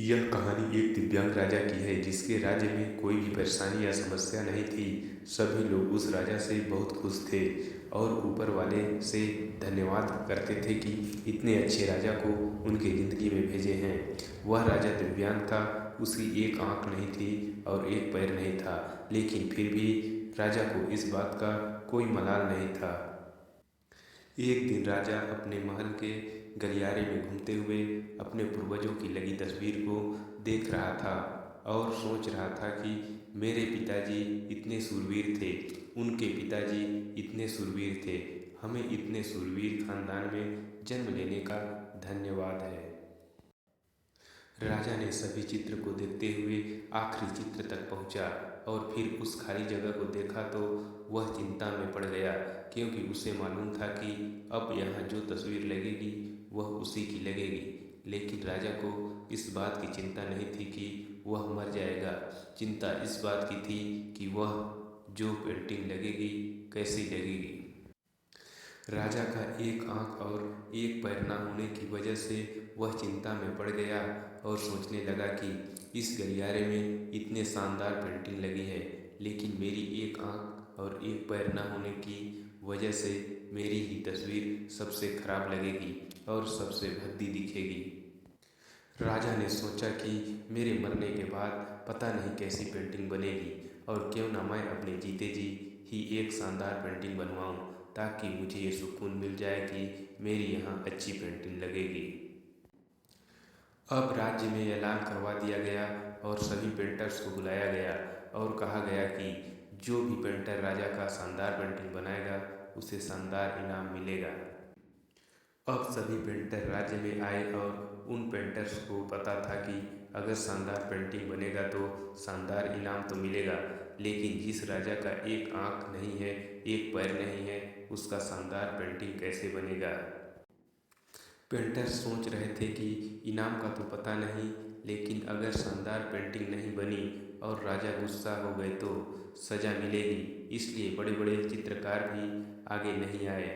यह कहानी एक दिव्यांग राजा की है जिसके राज्य में कोई भी परेशानी या समस्या नहीं थी। सभी लोग उस राजा से बहुत खुश थे और ऊपर वाले से धन्यवाद करते थे कि इतने अच्छे राजा को उनकी ज़िंदगी में भेजे हैं। वह राजा दिव्यांग था, उसकी एक आंख नहीं थी और एक पैर नहीं था, लेकिन फिर भी राजा को इस बात का कोई मलाल नहीं था। एक दिन राजा अपने महल के गलियारे में घूमते हुए अपने पूर्वजों की लगी तस्वीर को देख रहा था और सोच रहा था कि मेरे पिताजी इतने शूरवीर थे, उनके पिताजी इतने शूरवीर थे, हमें इतने शूरवीर खानदान में जन्म लेने का धन्यवाद है। राजा ने सभी चित्र को देखते हुए आखिरी चित्र तक पहुंचा और फिर उस खाली जगह को देखा तो वह चिंता में पड़ गया, क्योंकि उसे मालूम था कि अब यहाँ जो तस्वीर लगेगी वह उसी की लगेगी। लेकिन राजा को इस बात की चिंता नहीं थी कि वह मर जाएगा। चिंता इस बात की थी कि वह जो पेंटिंग लगेगी कैसी लगेगी। राजा का एक आंख और एक पैर न होने की वजह से वह चिंता में पड़ गया और सोचने लगा कि इस गलियारे में इतने शानदार पेंटिंग लगी है, लेकिन मेरी एक आंख और एक पैर न होने की वजह से मेरी ही तस्वीर सबसे खराब लगेगी और सबसे भद्दी दिखेगी। राजा ने सोचा कि मेरे मरने के बाद पता नहीं कैसी पेंटिंग बनेगी, और क्यों ना मैं अपने जीते जी ही एक शानदार पेंटिंग बनवाऊं, ताकि मुझे ये सुकून मिल जाए कि मेरी यहाँ अच्छी पेंटिंग लगेगी। अब राज्य में ऐलान करवा दिया गया और सभी पेंटर्स को बुलाया गया और कहा गया कि जो भी पेंटर राजा का शानदार पेंटिंग बनाएगा उसे शानदार इनाम मिलेगा। अब सभी पेंटर राज्य में आए और उन पेंटर्स को पता था कि अगर शानदार पेंटिंग बनेगा तो शानदार इनाम तो मिलेगा, लेकिन जिस राजा का एक आंख नहीं है, एक पैर नहीं है, उसका शानदार पेंटिंग कैसे बनेगा। पेंटर सोच रहे थे कि इनाम का तो पता नहीं, लेकिन अगर शानदार पेंटिंग नहीं बनी और राजा गुस्सा हो गए तो सजा मिलेगी, इसलिए बड़े बड़े चित्रकार भी आगे नहीं आए।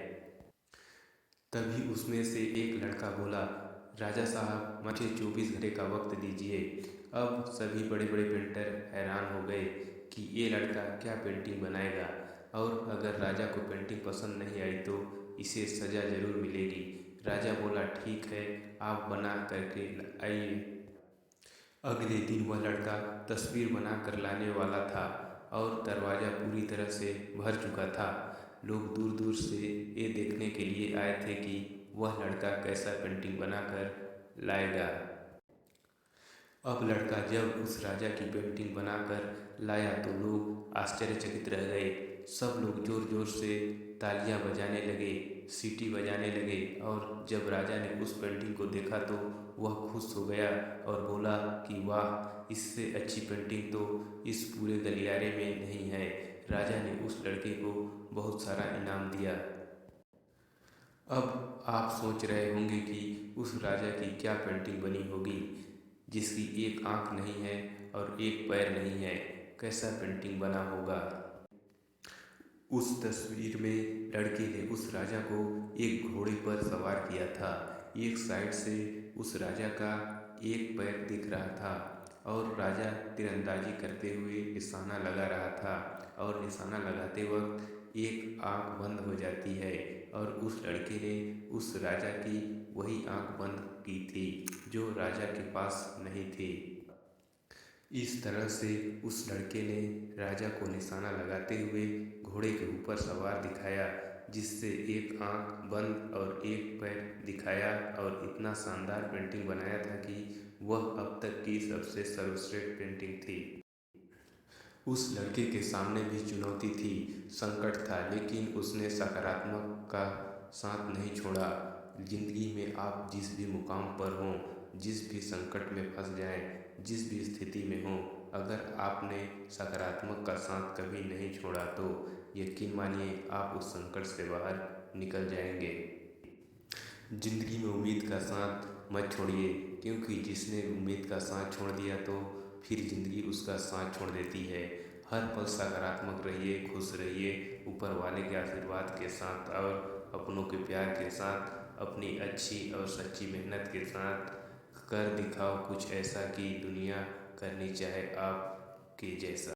तभी उसमें से एक लड़का बोला, राजा साहब, मुझे 24 घंटे का वक्त दीजिए। अब सभी बड़े बड़े पेंटर हैरान हो गए कि ये लड़का क्या पेंटिंग बनाएगा, और अगर राजा को पेंटिंग पसंद नहीं आई तो इसे सज़ा ज़रूर मिलेगी। राजा बोला, ठीक है, आप बना करके आइए। अगले दिन वह लड़का तस्वीर बना कर लाने वाला था और दरवाज़ा पूरी तरह से भर चुका था। लोग दूर दूर से ये देखने के लिए आए थे कि वह लड़का कैसा पेंटिंग बनाकर लाएगा। अब लड़का जब उस राजा की पेंटिंग बनाकर लाया तो लोग आश्चर्यचकित रह गए। सब लोग जोर जोर से तालियां बजाने लगे, सीटी बजाने लगे, और जब राजा ने उस पेंटिंग को देखा तो वह खुश हो गया और बोला कि वाह, इससे अच्छी पेंटिंग तो इस पूरे गलियारे में नहीं है। राजा ने उस लड़के को बहुत सारा इनाम दिया। अब आप सोच रहे होंगे कि उस राजा की क्या पेंटिंग बनी होगी, जिसकी एक आंख नहीं है और एक पैर नहीं है, कैसा पेंटिंग बना होगा। उस तस्वीर में लड़के ने उस राजा को एक घोड़े पर सवार किया था। एक साइड से उस राजा का एक पैर दिख रहा था और राजा तीरंदाजी करते हुए निशाना लगा रहा था, और निशाना लगाते वक्त एक आंख बंद हो जाती है, और उस लड़के ने उस राजा की वही आंख बंद की थी जो राजा के पास नहीं थी। इस तरह से उस लड़के ने राजा को निशाना लगाते हुए घोड़े के ऊपर सवार दिखाया, जिससे एक आंख बंद और एक पैर दिखाया, और इतना शानदार पेंटिंग बनाया था कि वह अब तक की सबसे सर्वश्रेष्ठ पेंटिंग थी। उस लड़के के सामने भी चुनौती थी, संकट था, लेकिन उसने सकारात्मक का साथ नहीं छोड़ा। जिंदगी में आप जिस भी मुकाम पर हों, जिस भी संकट में फंस जाएं, जिस भी स्थिति में हों, अगर आपने सकारात्मक का साथ कभी नहीं छोड़ा तो यकीन मानिए आप उस संकट से बाहर निकल जाएंगे। जिंदगी में उम्मीद का साथ मत छोड़िए, क्योंकि जिसने उम्मीद का साथ छोड़ दिया तो फिर ज़िंदगी उसका साथ छोड़ देती है। हर पल सकारात्मक रहिए, खुश रहिए, ऊपर वाले के आशीर्वाद के साथ और अपनों के प्यार के साथ, अपनी अच्छी और सच्ची मेहनत के साथ कर दिखाओ कुछ ऐसा कि दुनिया करनी चाहे आपके जैसा।